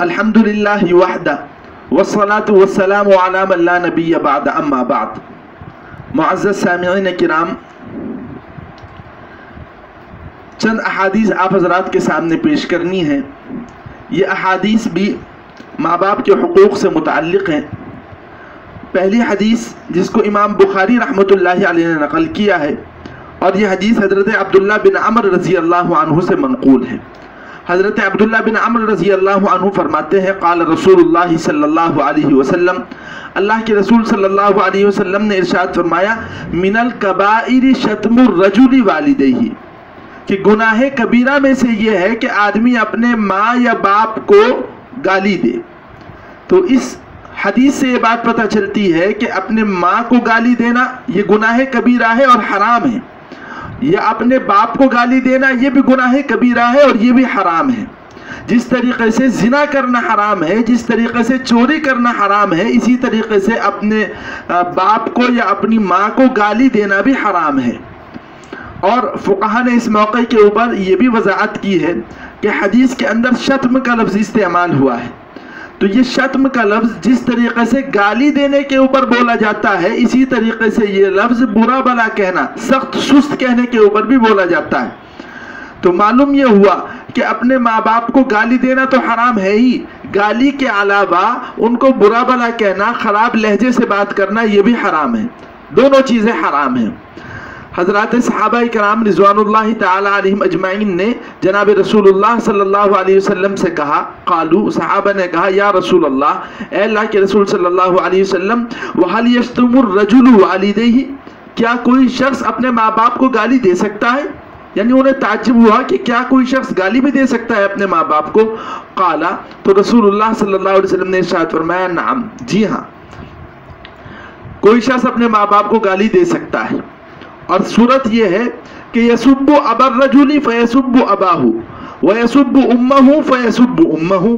अल्हम्दुलिल्लाहि वहदा वस्सलातु वस्सलामु अला मन ला नबिय्य बाद अम्मा बाद। मुअज़्ज़ज़ सामिईन किराम, चंद अहादीस आप हज़रात के सामने पेश करनी है। ये अहादीस भी माँ बाप के हुकूक़ से मुताल्लिक़ हैं। पहली हदीस जिसको इमाम बुखारी रहमतुल्लाहि अलैहि ने नकल किया है और यह हदीस हज़रत अब्दुल्लाह बिन अमर रज़ी अल्लाहु अन्हु से मनक़ूल है। हज़रत अब्दुल्लाह बिन अमर रज़ी अल्लाहु अन्हु फरमाते हैं, क़ाल रसूलुल्लाह सल्लल्लाहु अलैहि वसल्लम, अल्लाह के रसूल सल्लल्लाहु अलैहि वसल्लम ने इरशाद फरमाया, मिनल कबाइर शतमुर रजुली वालिदैहि, कि गुनाह कबीरा में से ये है कि आदमी अपने माँ या बाप को गाली दे। तो इस हदीस से ये बात पता चलती है कि अपने माँ को गाली देना ये गुनाह कबीरा है और हराम है, या अपने बाप को गाली देना ये भी गुनाह कबीरा है और ये भी हराम है। जिस तरीक़े से ज़िना करना हराम है, जिस तरीक़े से चोरी करना हराम है, इसी तरीक़े से अपने बाप को या अपनी माँ को गाली देना भी हराम है। और फुक़हा ने इस मौके के ऊपर ये भी वज़ाहत की है कि हदीस के अंदर शत्म का लफ्ज़ इस्तेमाल हुआ है। तो ये शत्म का लफ्ज़ जिस तरीक़े से गाली देने के ऊपर बोला जाता है, इसी तरीक़े से ये लफ्ज़ बुरा भला कहना, सख्त सुस्त कहने के ऊपर भी बोला जाता है। तो मालूम ये हुआ कि अपने माँ बाप को गाली देना तो हराम है ही, गाली के अलावा उनको बुरा भला कहना, ख़राब लहजे से बात करना ये भी हराम है। दोनों चीज़ें हराम हैं। हज़रात सहाबाए किराम रिज़वानुल्लाहि ताला अलैहिम अजमाइन ने जनाब रसूलुल्लाह सल्लल्लाहु अलैहि वसल्लम से कहा, क़ालू, सहाबा ने कहा, या रसूल अल्लाह, ए अल्लाह के रसूल सल्लल्लाहु अलैहि वसल्लम, वहल यश्तमुर रजुलु वालिदैहि, क्या कोई शख्स अपने माँ बाप को गाली दे सकता है? यानी उन्हें ताज्जुब हुआ कि क्या कोई शख्स गाली भी दे सकता है अपने माँ बाप को? क़ाला, तो रसूलुल्लाह सल्लल्लाहु अलैहि वसल्लम ने इरशाद फरमाया, नाम, जी हाँ, कोई शख्स अपने माँ बाप को गाली दे सकता है। और सूरत यह है कि यसुब्बु अबर रजुली फयसुब्बु अबाहु व यसुब्बु उम्महु फयसुब्बु उम्महु,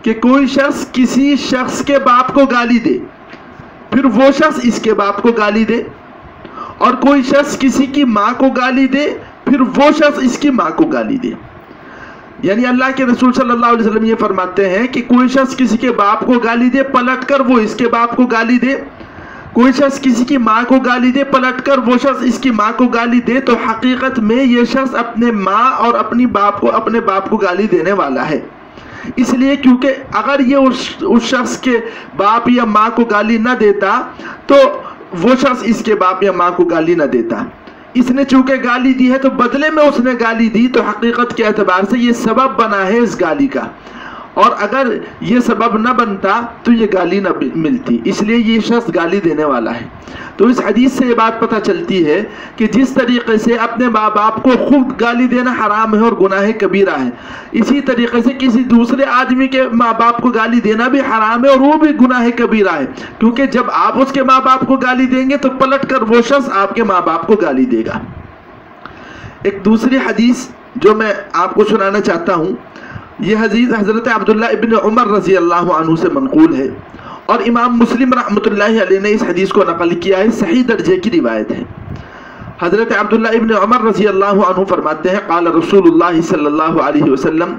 कि कोई शख्स किसी शख्स के बाप को गाली दे, फिर वो शख्स इसके बाप को गाली दे, और कोई शख्स किसी की माँ को गाली दे, फिर वो शख्स इसकी माँ को गाली दे। यानी अल्लाह के रसूल सल्लल्लाहु अलैहि वसल्लम ये फरमाते हैं कि कोई शख्स किसी के बाप को गाली दे, पलटकर वो इसके बाप को गाली दे, कोई शख्स किसी की माँ को गाली दे, पलटकर वो शख्स इसकी माँ को गाली दे, तो हकीकत में ये शख्स अपने माँ और अपने बाप को गाली देने वाला है। इसलिए क्योंकि अगर ये उस शख्स के बाप या माँ को गाली न देता तो वो शख्स इसके बाप या माँ को गाली न देता। इसने चूंकि गाली दी है तो बदले में उसने गाली दी, तो हकीकत के एतबार से ये सबब बना है इस गाली का, और अगर ये सबब न बनता तो ये गाली न मिलती, इसलिए ये शख्स गाली देने वाला है। तो इस हदीस से ये बात पता चलती है कि जिस तरीके से अपने माँ बाप को खुद गाली देना हराम है और गुनाह कबीरा है, इसी तरीके से किसी दूसरे आदमी के माँ बाप को गाली देना भी हराम है और वो भी गुनाह कबीरा है, क्योंकि जब आप उसके माँ बाप को गाली देंगे तो पलट कर वो शख्स आपके माँ बाप को गाली देगा। एक दूसरी हदीस जो मैं आपको सुनाना चाहता हूँ, यह हदीस हज़रत अब्दुल्लाह इब्न उमर रज़ी अल्लाहु अन्हु से मनक़ूल है और इमाम मुस्लिम रहमतुल्लाहि अलैहि ने इस हदीस को नकल किया है, सही दर्जे की रिवायत है। हज़रत अब्दुल्लाह इब्न उमर रज़ी अल्लाहु अन्हु फरमाते हैं, क़ाल रसूलुल्लाह सल्लल्लाहु अलैहि वसल्लम,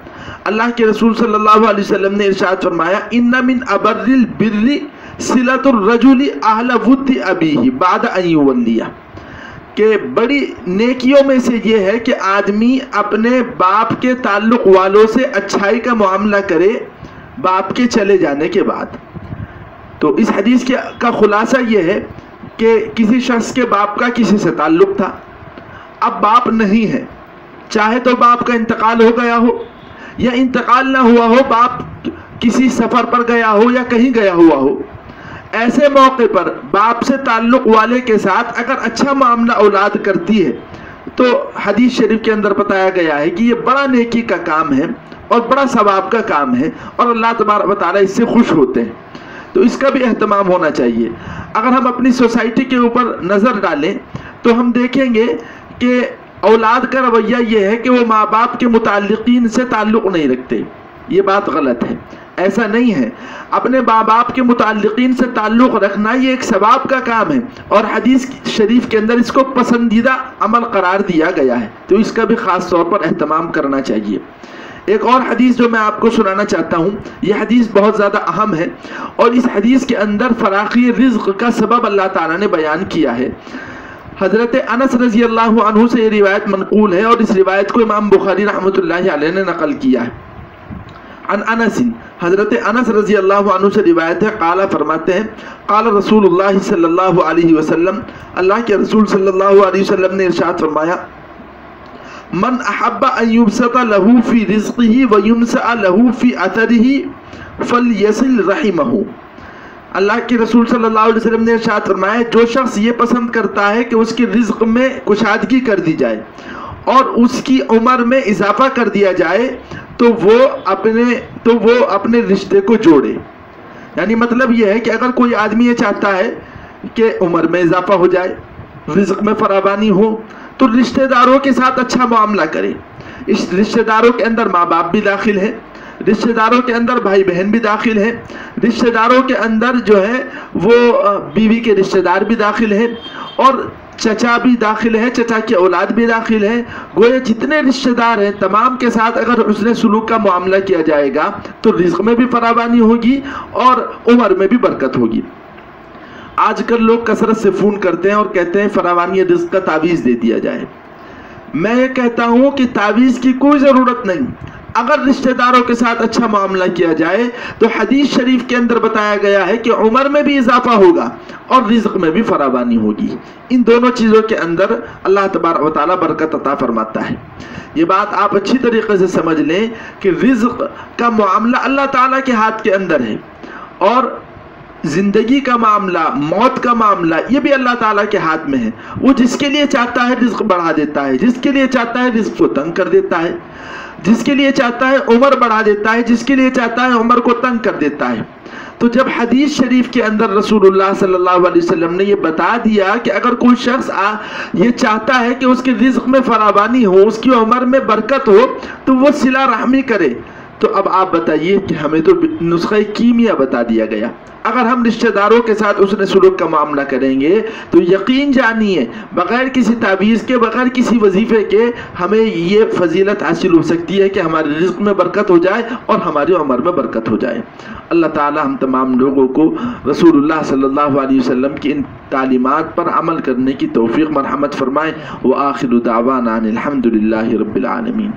अल्लाह के रसूल सल्लल्लाहु अलैहि वसल्लम ने इरशाद फरमाया, इन्ना मिन अबर्रिल बिर्रि सिलतुर रजुली अहला वुद्दि अबीही बाद अन युवल्लिया, कि बड़ी नेकियों में से ये है कि आदमी अपने बाप के ताल्लुक़ वालों से अच्छाई का मामला करे बाप के चले जाने के बाद। तो इस हदीस का खुलासा ये है कि किसी शख्स के बाप का किसी से ताल्लुक़ था, अब बाप नहीं है, चाहे तो बाप का इंतकाल हो गया हो या इंतकाल ना हुआ हो, बाप किसी सफ़र पर गया हो या कहीं गया हुआ हो, ऐसे मौके पर बाप से ताल्लुक़ वाले के साथ अगर अच्छा मामला औलाद करती है तो हदीस शरीफ के अंदर बताया गया है कि ये बड़ा नेकी का काम है और बड़ा सवाब का काम है और अल्लाह तबारक व तआला इससे खुश होते हैं। तो इसका भी एहतमाम होना चाहिए। अगर हम अपनी सोसाइटी के ऊपर नज़र डालें तो हम देखेंगे कि औलाद का रवैया ये है कि वो माँ बाप के मुताल्लिक़ीन से ताल्लुक़ नहीं रखते। ये बात गलत है, ऐसा नहीं है। अपने माँ बाप के मुताल्लिक़ीन से ताल्लुक़ रखना ये एक सवाब का काम है और हदीस शरीफ के अंदर इसको पसंदीदा अमल करार दिया गया है, तो इसका भी ख़ास तौर पर एहतमाम करना चाहिए। ایک اور حدیث جو میں آپ کو سنانا چاہتا ہوں، یہ حدیث بہت زیادہ اہم ہے، اور اس حدیث کے اندر فراخی رزق کا سبب اللہ تعالیٰ نے بیان کیا ہے۔ حضرت انس رضی اللہ عنہ سے یہ روایت منقول ہے، اور اس روایت کو امام بخاری رحمۃ اللہ علیہ نے نقل کیا ہے۔ عن انس، حضرت انس رضی اللہ عنہ سے روایت ہے، قال فرماتے ہیں، قال رسول اللہ صلی اللہ علیہ وسلم، اللہ کے رسول صلی اللہ علیہ وسلم نے ارشاد فرمایا، من احب ان یبسط له فی رزقه وینسأ له فی اثره فلیصل رحمہ۔ اللہ کے رسول صلی اللہ علیہ وسلم نے ارشاد فرمایا، جو شخص یہ پسند کرتا ہے کہ اس کے رزق میں کشادگی کر دی جائے اور اس کی عمر میں اضافہ کر دیا جائے، تو وہ اپنے رشتے کو جوڑے۔ یعنی مطلب یہ ہے کہ اگر کوئی آدمی یہ چاہتا ہے کہ عمر میں اضافہ ہو جائے، رزق میں فراوانی ہو، تو رشتہ داروں کے ساتھ اچھا معاملہ کرے۔ اس رشتہ داروں کے اندر ماں باپ بھی داخل ہے، رشتہ داروں کے اندر بھائی بہن بھی داخل ہے، رشتہ داروں کے اندر جو ہے وہ بیوی کے رشتہ دار بھی داخل ہے، اور چچا بھی داخل ہے، چچا کی اولاد بھی داخل ہے۔ گویا جتنے رشتہ دار ہیں تمام کے ساتھ اگر حسن سلوک کا معاملہ کیا جائے گا تو رزق میں بھی فراوانی ہوگی اور عمر میں بھی برکت ہوگی۔ آج کل لوگ کثرت سے فون کرتے ہیں اور کہتے ہیں فراوانی رزق کا تعویذ دے دیا جائے۔ میں یہ کہتا ہوں کہ تعویذ کی کوئی ضرورت نہیں، اگر رشتہ داروں کے ساتھ اچھا معاملہ کیا جائے تو حدیث شریف کے اندر بتایا گیا ہے کہ عمر میں بھی اضافہ ہوگا اور رزق میں بھی فراوانی ہوگی۔ ان دونوں چیزوں کے اندر اللہ تبارک و تعالیٰ برکت عطا فرماتا ہے۔ یہ بات آپ اچھی طریقے سے سمجھ لیں کہ رزق کا معاملہ اللہ تعالیٰ کے ہاتھ کے اندر ہے، اور زندگی کا معاملہ، موت کا معاملہ، یہ بھی اللہ تعالیٰ کے ہاتھ میں ہے۔ وہ جس کے لیے چاہتا ہے رزق بڑھا دیتا ہے، جس کے لیے چاہتا ہے رزق کو تنگ کر دیتا ہے، جس کے لیے چاہتا ہے عمر بڑھا دیتا ہے، جس کے لیے چاہتا ہے عمر کو تنگ کر دیتا ہے۔ تو جب حدیث شریف کے اندر رسول اللہ صلی اللہ علیہ وسلم نے یہ بتا دیا کہ اگر کوئی شخص یہ چاہتا ہے کہ اس کے رزق میں فراوانی ہو، اس کی عمر میں برکت ہو، تو وہ صلہ رحمی کرے، تو اب آپ بتائیے کہ ہمیں تو نسخہ کیمیا بتا دیا گیا۔ اگر ہم رشتہ داروں کے ساتھ اس نے سلوک کا معاملہ کریں گے تو یقین جانیے بغیر کسی تعویذ کے، بغیر کسی وظیفے کے ہمیں یہ فضیلت حاصل ہو سکتی ہے کہ ہمارے رزق میں برکت ہو جائے اور ہماری عمر میں برکت ہو جائے۔ اللہ تعالی ہم تمام لوگوں کو رسول اللہ صلی اللہ علیہ وسلم کی ان تعلیمات پر عمل کرنے کی توفیق مرحمت فرمائے۔ وآخر دعوانا الحمد للہ رب العالمین۔